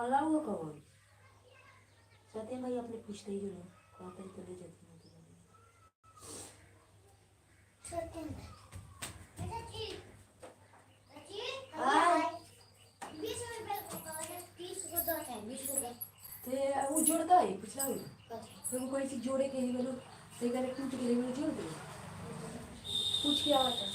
Palau कौन सत्य भाई अपने पूछते ही जो कौन तरी तो ले जाती वो जोड़ता है पिछला तो वो कोई चीज जोड़े के ही बोलो सही करे टूट के लिए बोलो जोड़ दे पूछ के आवता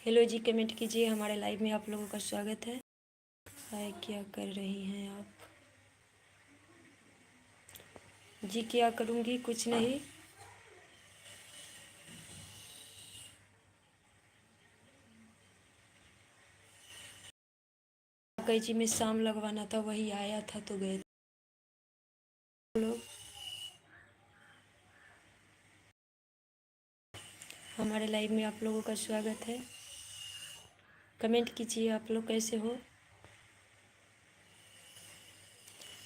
हेलो जी, कमेंट कीजिए। हमारे लाइव में आप लोगों का स्वागत है। हाय, क्या कर रही हैं आप? जी क्या करूँगी, कुछ नहीं। कैंची में शाम लगवाना था, वही आया था तो गए लोग। हमारे लाइव में आप लोगों का स्वागत है। कमेंट कीजिए, आप लोग कैसे हो?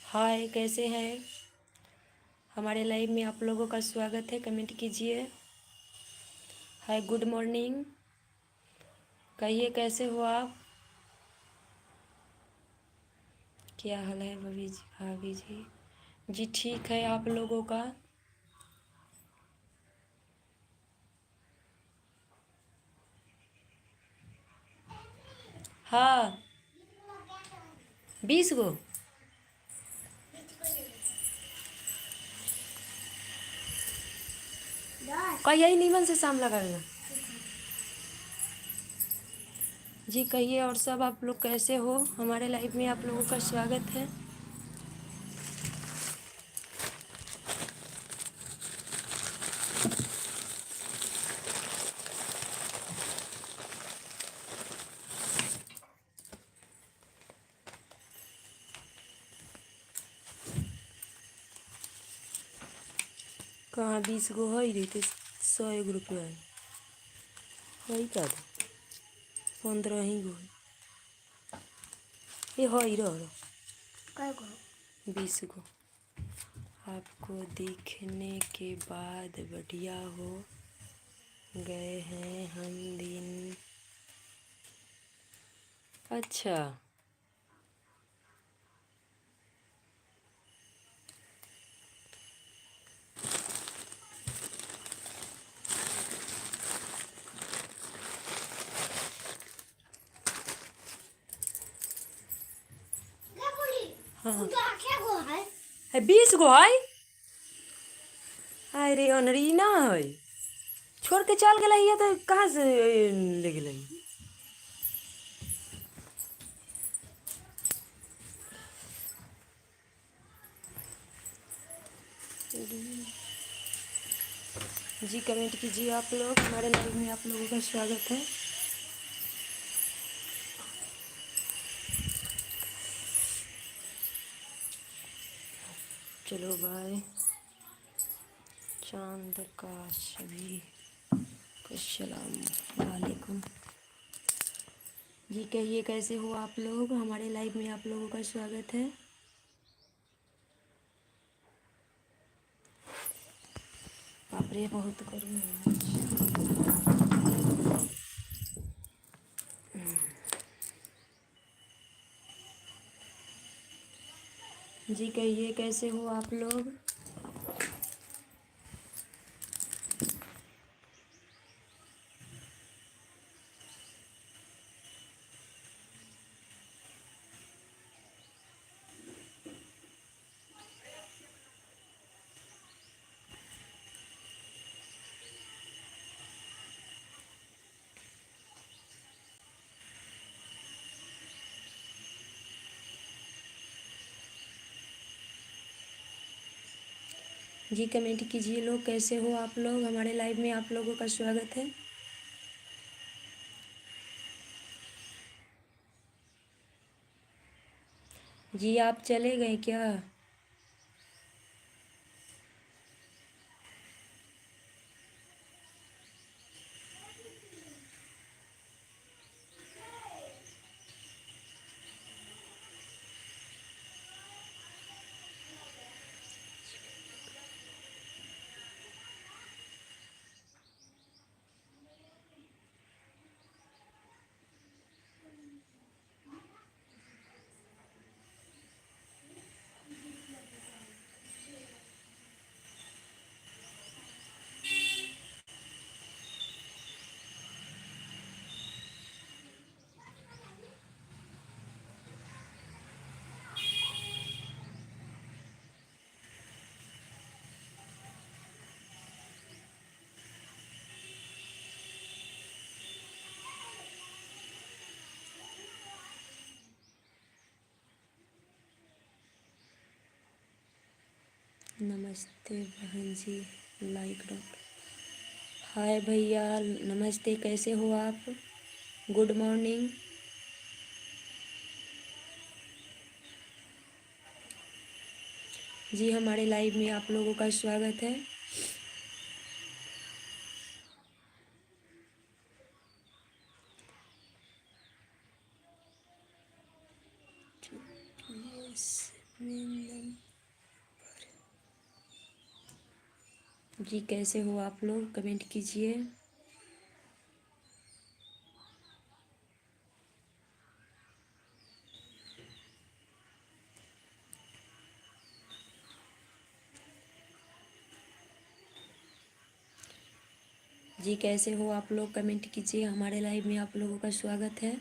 हाय, कैसे हैं? हमारे लाइव में आप लोगों का स्वागत है। कमेंट कीजिए। हाय, गुड मॉर्निंग। कहिए कैसे हो आप? क्या हाल है भाभी जी? भाभी जी जी ठीक है। आप लोगों का? हाँ, 20 गो। कहिए नीमन से शाम लगाएगा। जी कहिए, और सब आप लोग कैसे हो? हमारे लाइव में आप लोगों का स्वागत है। कहाँ 20 गो है रही तो 100 रुपया है का 15 ही गो है ये है रह 20 गो। आपको दिखने के बाद बढ़िया हो गए हैं हम दिन। अच्छा हाँ है 20 गो है। अरे अनरी ना है छोड़ के चल गए तो कहाँ से ले गए। जी कमेंट कीजिए आप लोग। हमारे लाइव में आप लोगों का स्वागत है। चलो बाय। चांद का सभी को सलाम वालेकुम। जी कहिए कैसे हो आप लोग। हमारे लाइव में आप लोगों का स्वागत है। बाप रे बहुत गर्मी है। जी कहिए कैसे हो आप लोग। जी कमेंट कीजिए लोग कैसे हो आप लोग। हमारे लाइव में आप लोगों का स्वागत है। जी आप चले गए क्या। नमस्ते बहन जी लाइक डॉट। हाय भैया नमस्ते कैसे हो आप। Good morning. जी हमारे लाइव में आप लोगों का स्वागत है। जी कैसे हो आप लोग कमेंट कीजिए। जी कैसे हो आप लोग कमेंट कीजिए। हमारे लाइव में आप लोगों का स्वागत है।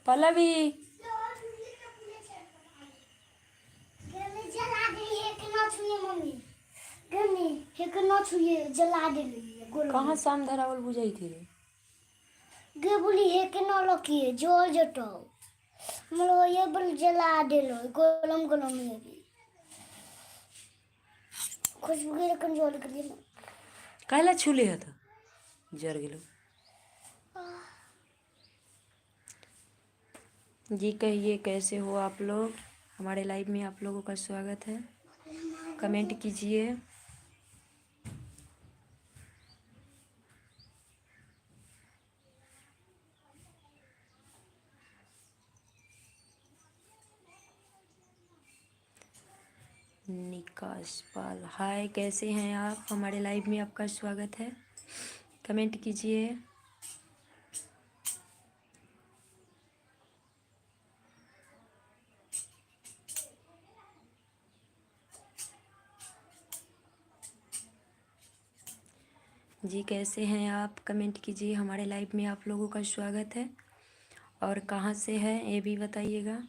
पल्लवी जला देली कहाँ शाम धरावल बुझाई थी रे गे बोली हे के न लकिए जोल जटो हमलो ये बल जला देलो गोलम गोलम ये भी खुशबू के रकम जोल कर दिया काला छूले है तो जर गेलो। जी कहिए कैसे हो आप लोग। हमारे लाइव में आप लोगों का स्वागत है। कमेंट कीजिए। निकाश पाल हाय कैसे हैं आप। हमारे लाइव में आपका स्वागत है। कमेंट कीजिए। जी कैसे हैं आप। कमेंट कीजिए। हमारे लाइव में आप लोगों का स्वागत है। और कहाँ से है ये भी बताइएगा।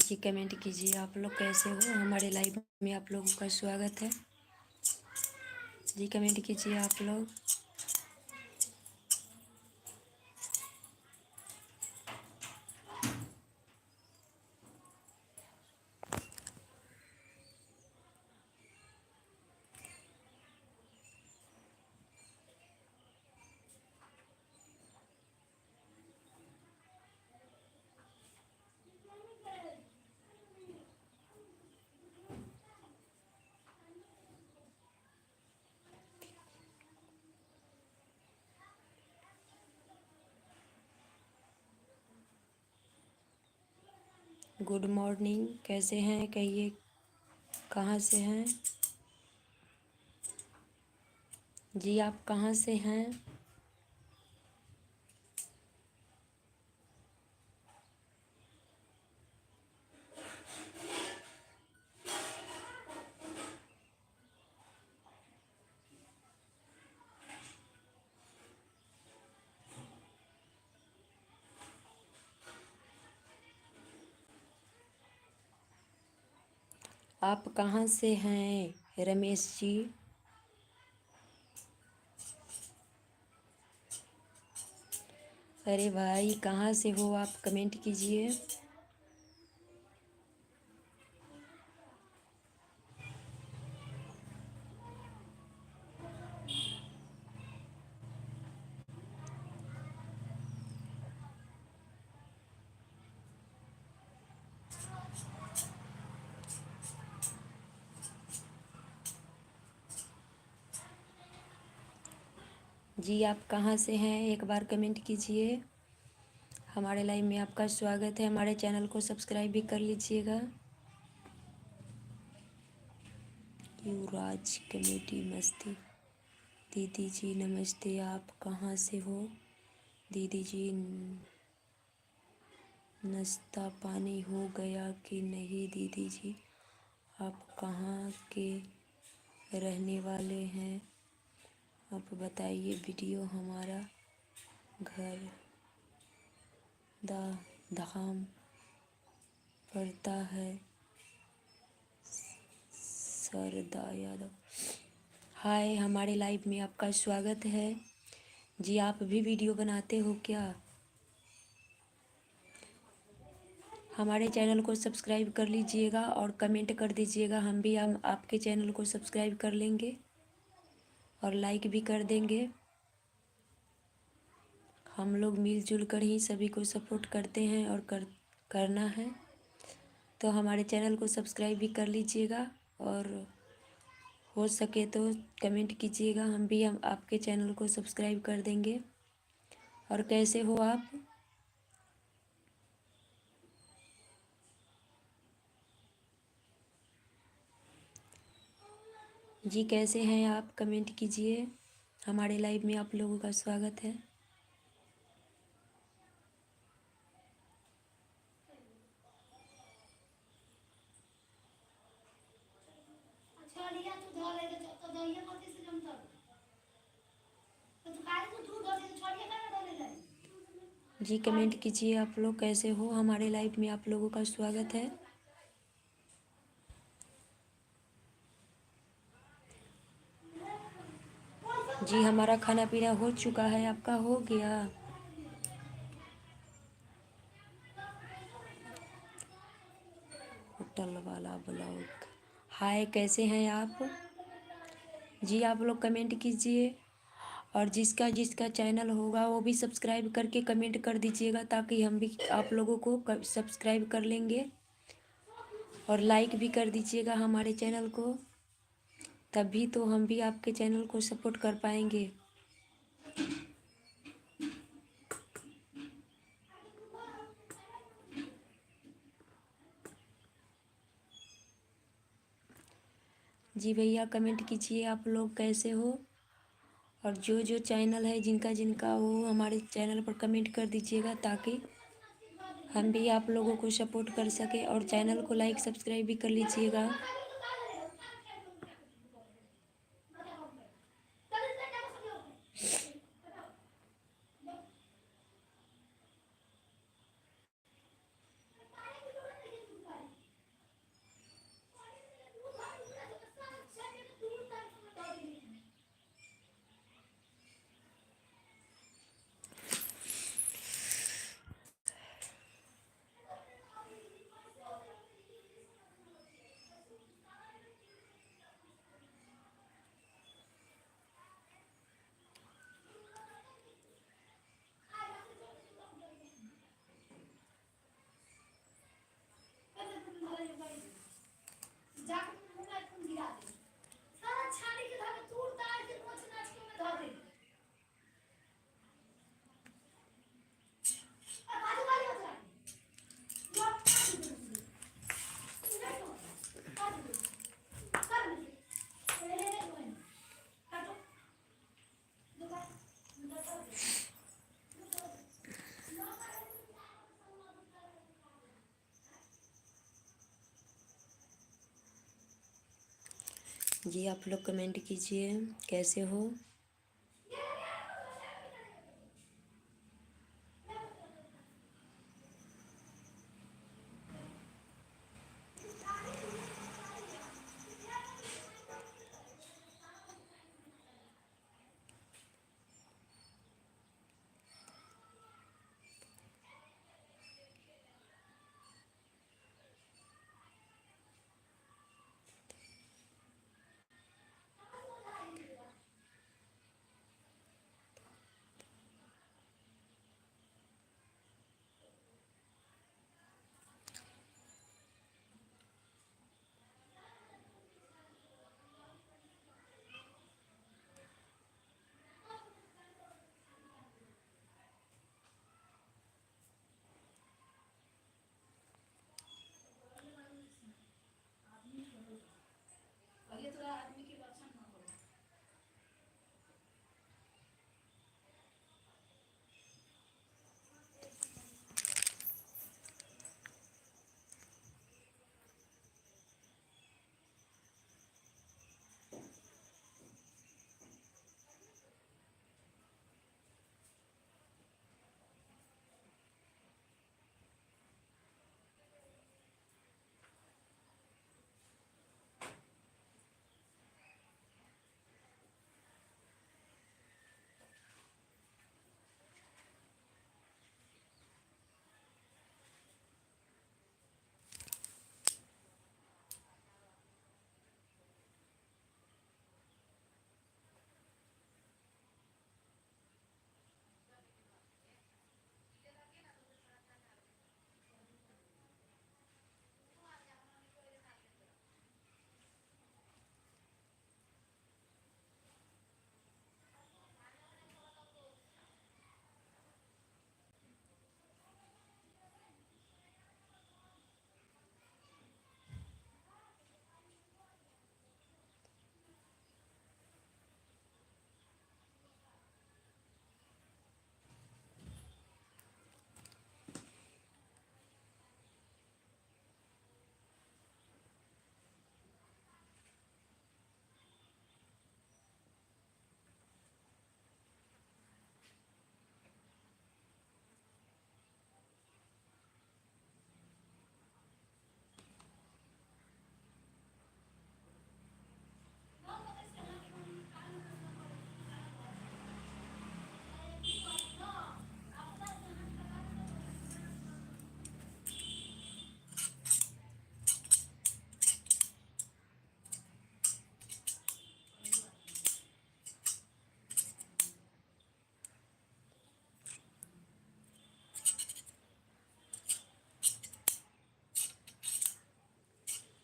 जी कमेंट कीजिए आप लोग कैसे हो। हमारे लाइव में आप लोगों का स्वागत है। जी कमेंट कीजिए आप लोग। गुड मॉर्निंग कैसे हैं कहिए। कहाँ से हैं जी आप कहाँ से हैं। आप कहाँ से हैं रमेश जी। अरे भाई कहाँ से हो आप कमेंट कीजिए। जी आप कहाँ से हैं एक बार कमेंट कीजिए। हमारे लाइव में आपका स्वागत है। हमारे चैनल को सब्सक्राइब भी कर लीजिएगा। युवराज कमेटी मस्ती दीदी जी नमस्ते। आप कहाँ से हो दीदी जी। नाश्ता पानी हो गया कि नहीं दीदी जी? आप कहाँ के रहने वाले हैं? आप बताइए। वीडियो हमारा घर धाम पड़ता है। सरदा यादव। हाय, हमारे लाइव में आपका स्वागत है जी। आप भी वीडियो बनाते हो क्या? हमारे चैनल को सब्सक्राइब कर लीजिएगा और कमेंट कर दीजिएगा। हम आपके चैनल को सब्सक्राइब कर लेंगे और लाइक भी कर देंगे। हम लोग मिलजुल कर ही सभी को सपोर्ट करते हैं और करना है। तो हमारे चैनल को सब्सक्राइब भी कर लीजिएगा और हो सके तो कमेंट कीजिएगा। हम आपके चैनल को सब्सक्राइब कर देंगे। और कैसे हो आप? जी कैसे हैं आप? कमेंट कीजिए। हमारे लाइव में आप लोगों का स्वागत है। जी कमेंट कीजिए आप लोग कैसे हो। हमारे लाइव में आप लोगों का स्वागत है। जी हमारा खाना पीना हो चुका है। आपका हो गया? होटल वाला ब्लॉग। हाय, कैसे हैं आप? जी आप लोग कमेंट कीजिए और जिसका जिसका चैनल होगा वो भी सब्सक्राइब करके कमेंट कर दीजिएगा ताकि हम भी आप लोगों को सब्सक्राइब कर लेंगे। और लाइक भी कर दीजिएगा हमारे चैनल को, तभी तो हम भी आपके चैनल को सपोर्ट कर पाएंगे। जी भैया कमेंट कीजिए आप लोग कैसे हो। और जो जो चैनल है जिनका जिनका हो हमारे चैनल पर कमेंट कर दीजिएगा ताकि हम भी आप लोगों को सपोर्ट कर सके। और चैनल को लाइक सब्सक्राइब भी कर लीजिएगा। जी आप लोग कमेंट कीजिए कैसे हो।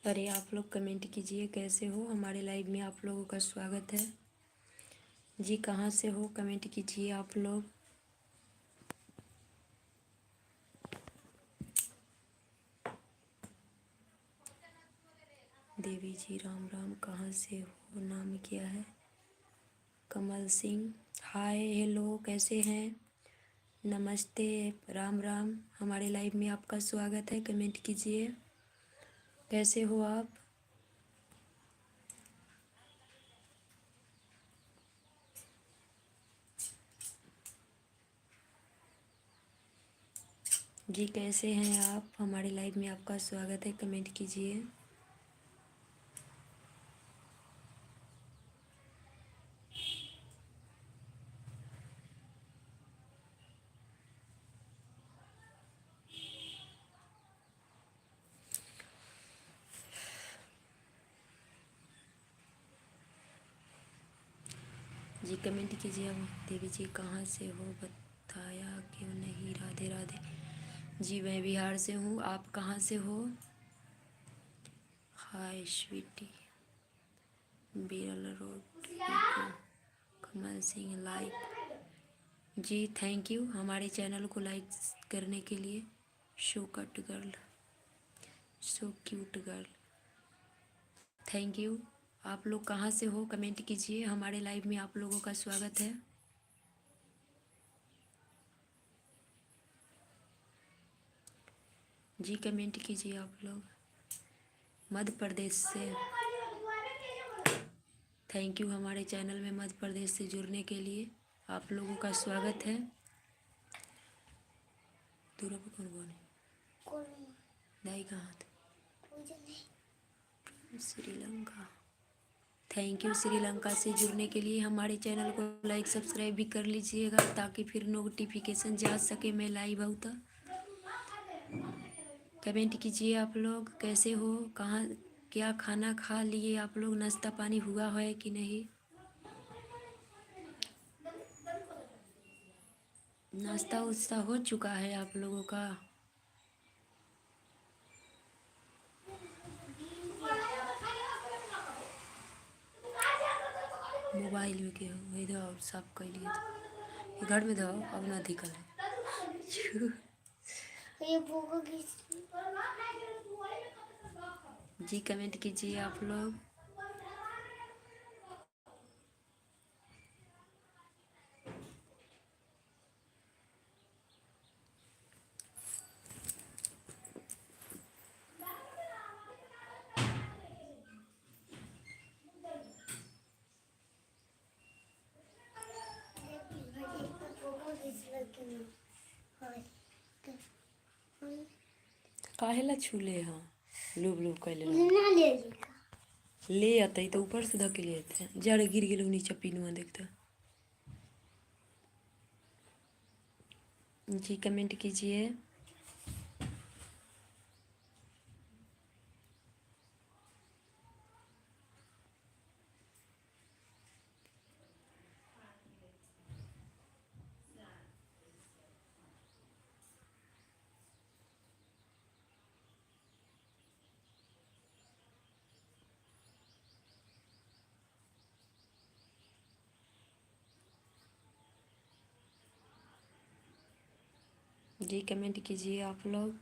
अरे आप लोग कमेंट कीजिए कैसे हो। हमारे लाइव में आप लोगों का स्वागत है जी। कहाँ से हो कमेंट कीजिए आप लोग। देवी जी राम राम। कहाँ से हो, नाम क्या है? कमल सिंह। हाय हेलो, कैसे हैं? नमस्ते, राम राम। हमारे लाइव में आपका स्वागत है। कमेंट कीजिए कैसे हो आप। जी कैसे हैं आप? हमारे लाइव में आपका स्वागत है। कमेंट कीजिए। जी कमेंट कीजिए अब। देवी जी कहाँ से हो बताया क्यों नहीं? राधे राधे। जी मैं बिहार से हूँ। आप कहाँ से हो? Hi sweetie. बीरल रोड इको। कमल सिंह लाइक। जी थैंक यू हमारे चैनल को लाइक करने के लिए। So cute girl, so cute girl, thank you. आप लोग कहाँ से हो कमेंट कीजिए। हमारे लाइव में आप लोगों का स्वागत है। जी कमेंट कीजिए आप लोग। मध्य प्रदेश से थैंक यू हमारे चैनल में मध्य प्रदेश से जुड़ने के लिए आप लोगों का स्वागत है। दूर पर कौन कौन है? दाई कहाँ थे? श्रीलंका। थैंक यू श्रीलंका से जुड़ने के लिए। हमारे चैनल को लाइक सब्सक्राइब भी कर लीजिएगा ताकि फिर नोटिफिकेशन जा सके मैं लाइव आऊँ तो। कमेंट कीजिए आप लोग कैसे हो, कहाँ, क्या खाना खा लिए आप लोग? नाश्ता पानी हुआ है कि नहीं? नाश्ता उस्ता हो चुका है आप लोगों का? मोबाइल में के हो इधर साफ कर लिए तो घर में दो अब ना दिक्कत है। जी कमेंट कीजिए आप लोग। काहेला छूले हाँ लुब लुब कैले ले आते तो ऊपर से धके ले आते जड़ गिर गेलो नीचे पीनुआ देखता। जी कमेंट कीजिए। जी कमेंट कीजिए आप लोग।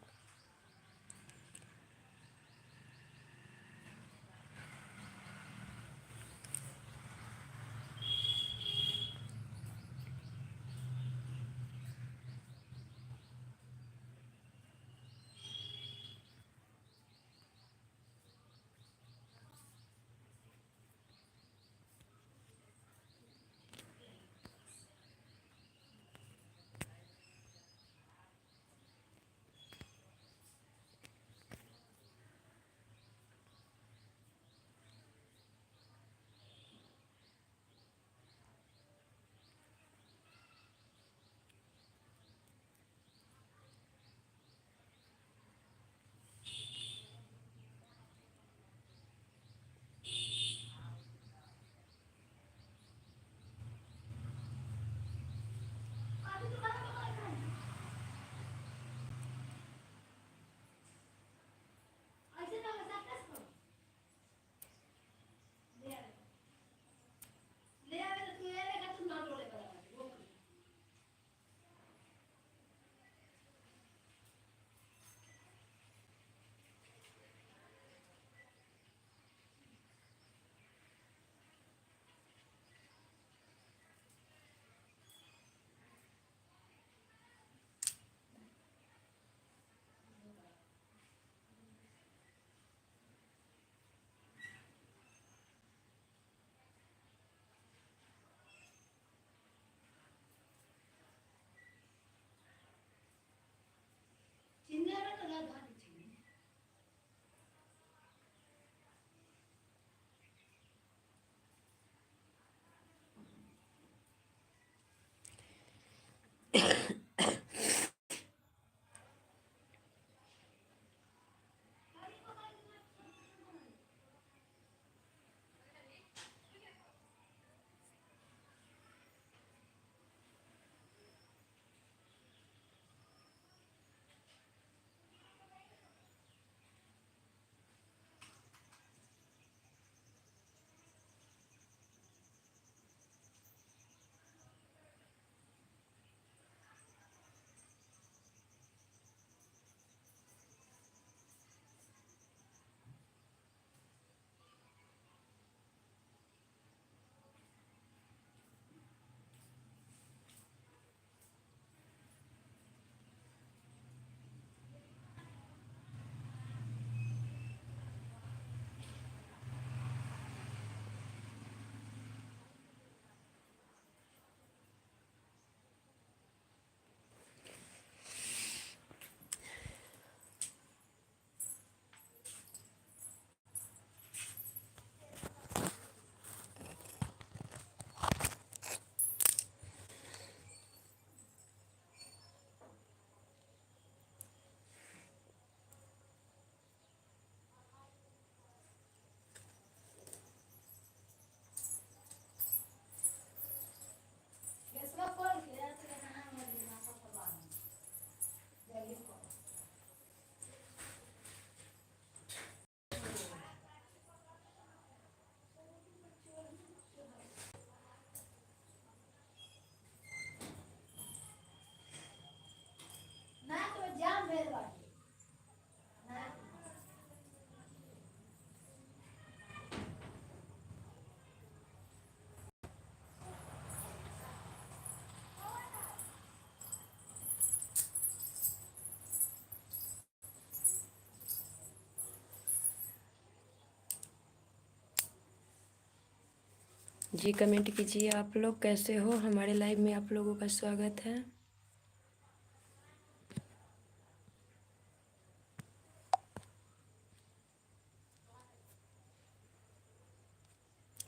जी कमेंट कीजिए आप लोग कैसे हो। हमारे लाइव में आप लोगों का स्वागत है।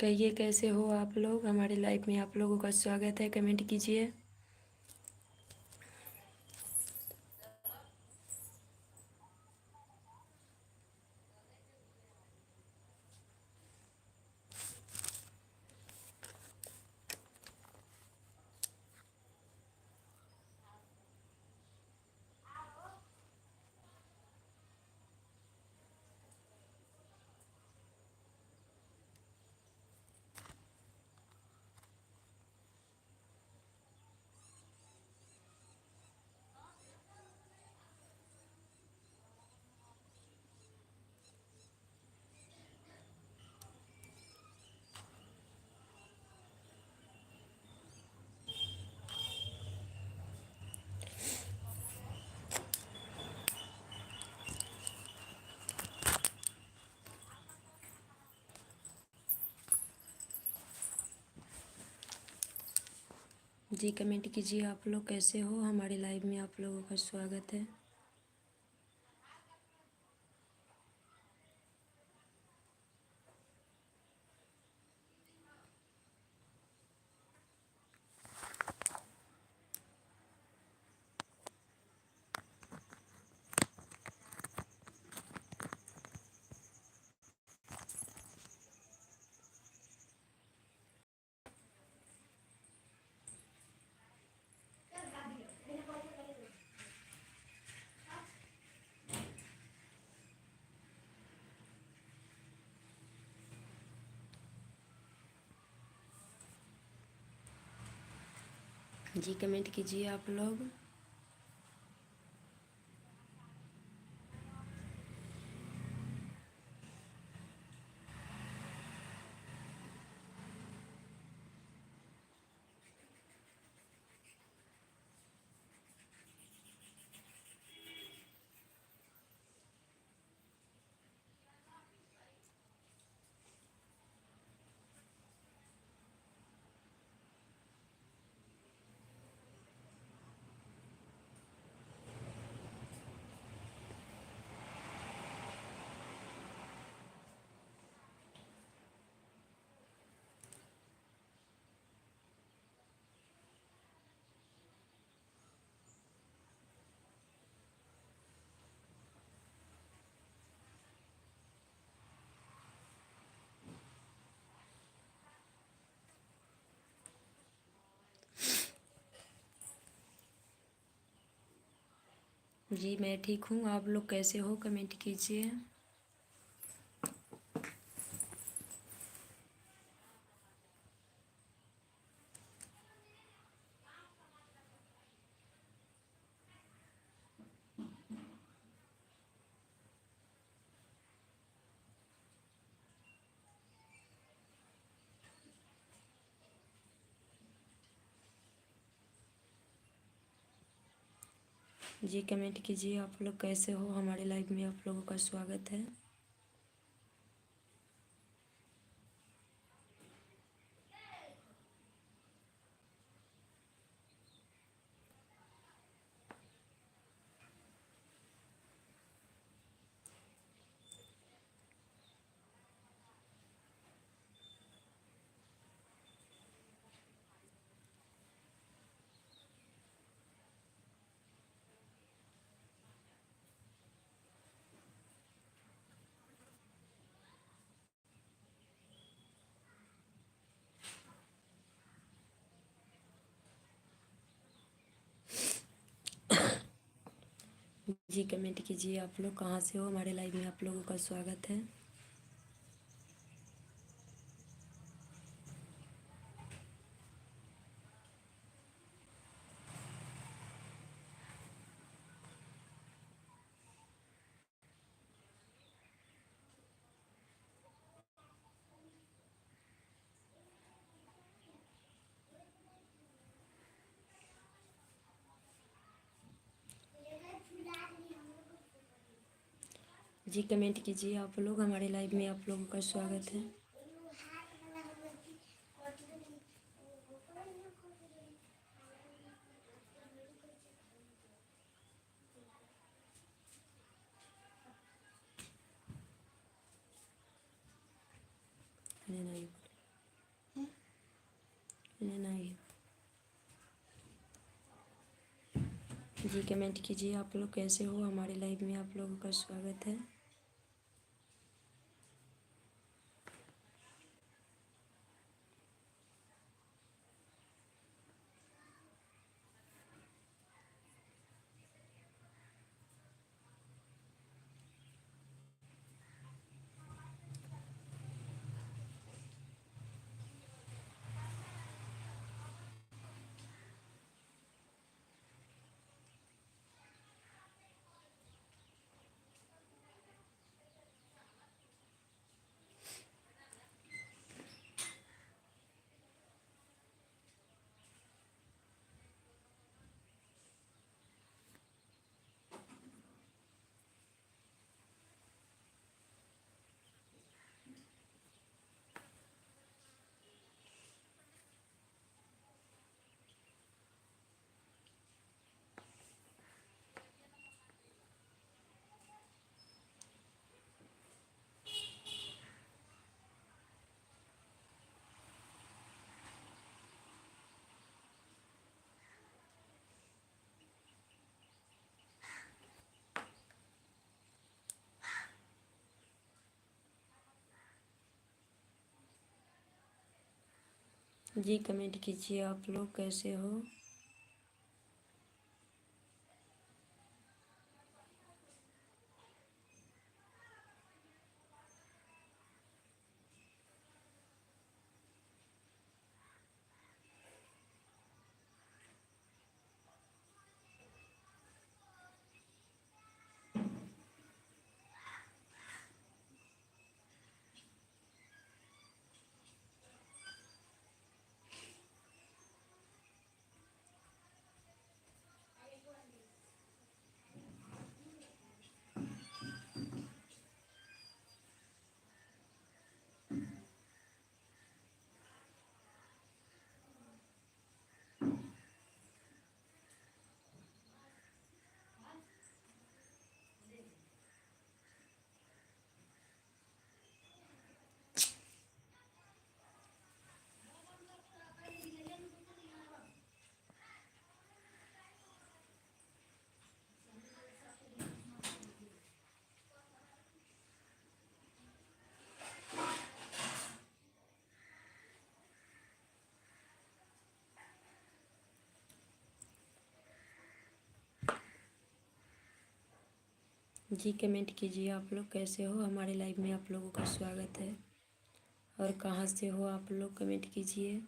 कहिए कैसे हो आप लोग। हमारे लाइव में आप लोगों का स्वागत है। कमेंट कीजिए। जी कमेंट कीजिए आप लोग कैसे हो। हमारे लाइव में आप लोगों का स्वागत है। जी कमेंट कीजिए आप लोग। जी मैं ठीक हूँ। आप लोग कैसे हो कमेंट कीजिए। जी कमेंट कीजिए आप लोग कैसे हो। हमारे लाइव में आप लोगों का स्वागत है। जी कमेंट कीजिए आप लोग कहाँ से हो। हमारे लाइव में आप लोगों का स्वागत है। जी कमेंट कीजिए आप लोग। हमारे लाइव में आप लोगों का स्वागत है। जी कमेंट कीजिए आप लोग कैसे हो। हमारे लाइव में आप लोगों का स्वागत है। जी कमेंट कीजिए आप लोग कैसे हो। जी कमेंट कीजिए आप लोग कैसे हो। हमारे लाइव में आप लोगों का स्वागत है। और कहाँ से हो आप लोग कमेंट कीजिए।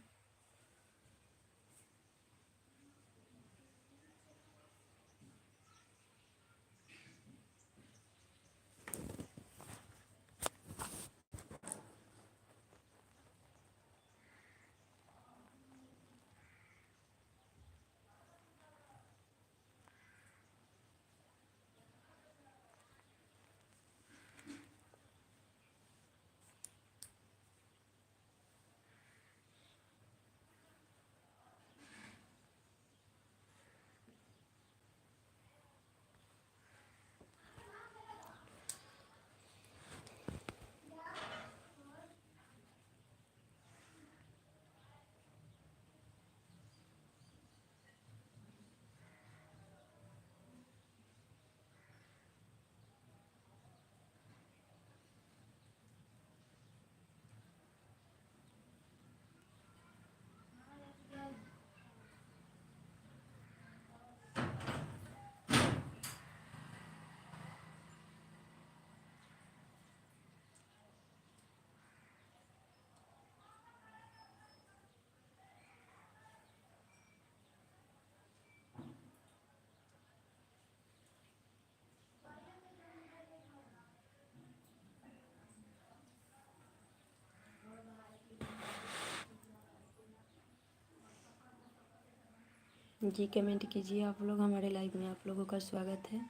जी कमेंट कीजिए आप लोग। हमारे लाइव में आप लोगों का स्वागत है।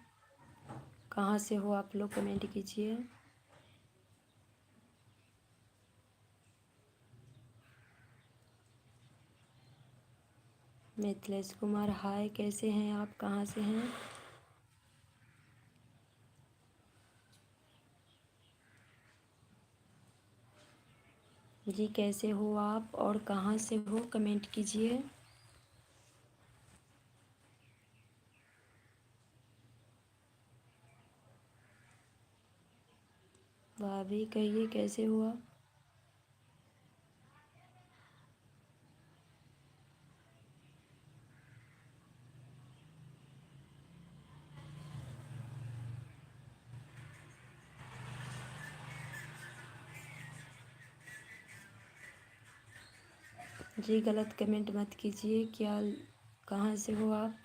कहाँ से हो आप लोग कमेंट कीजिए। मिथिलेश कुमार हाय, कैसे हैं आप, कहाँ से हैं। जी कैसे हो आप और कहाँ से हो कमेंट कीजिए। भाभी कहिए कैसे हो आप। जी गलत कमेंट मत कीजिए, क्या कहाँ से हो आप।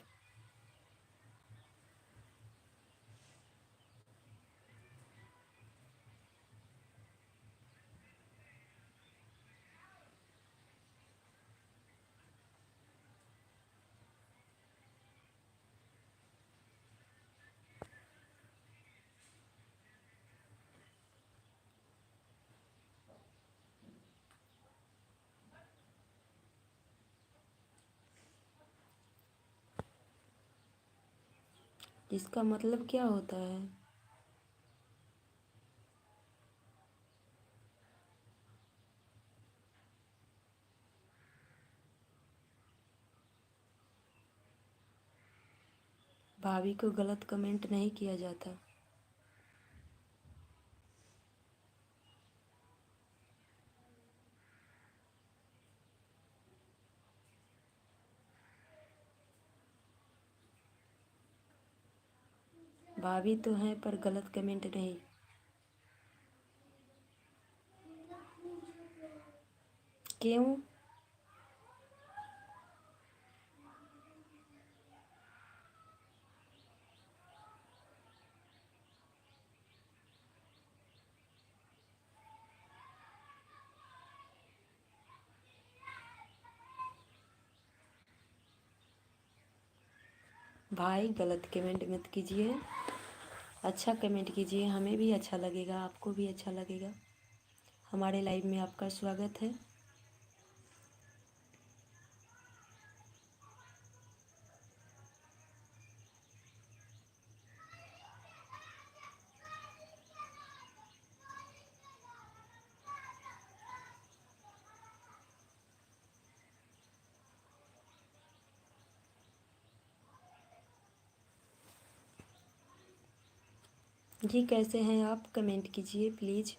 इसका मतलब क्या होता है। भाभी को गलत कमेंट नहीं किया जाता। भाभी तो हैं पर गलत कमेंट नहीं। क्यों। भाई गलत कमेंट मत कीजिए, अच्छा कमेंट कीजिए, हमें भी अच्छा लगेगा, आपको भी अच्छा लगेगा। हमारे लाइव में आपका स्वागत है। जी कैसे हैं आप, कमेंट कीजिए प्लीज़।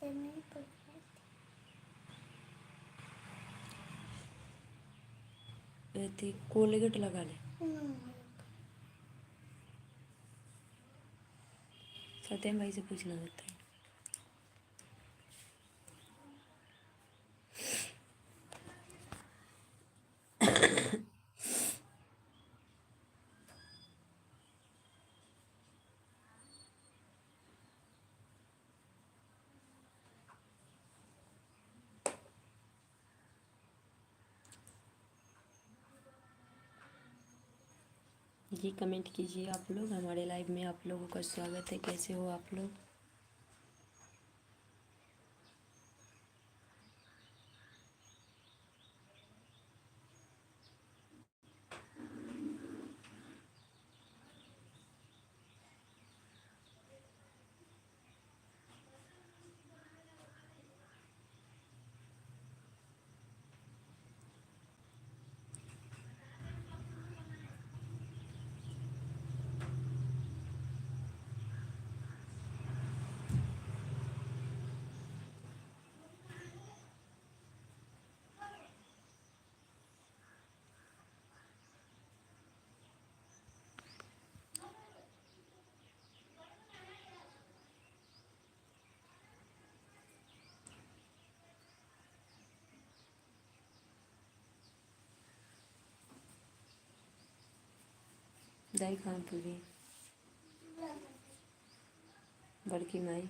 नहीं पता। थी कोलगेट लगा ले। सत्यम भाई से पूछना होता है। जी कमेंट कीजिए आप लोग, हमारे लाइव में आप लोगों का स्वागत है। कैसे हो आप लोग? दाई कहाँ पूरी बड़की माई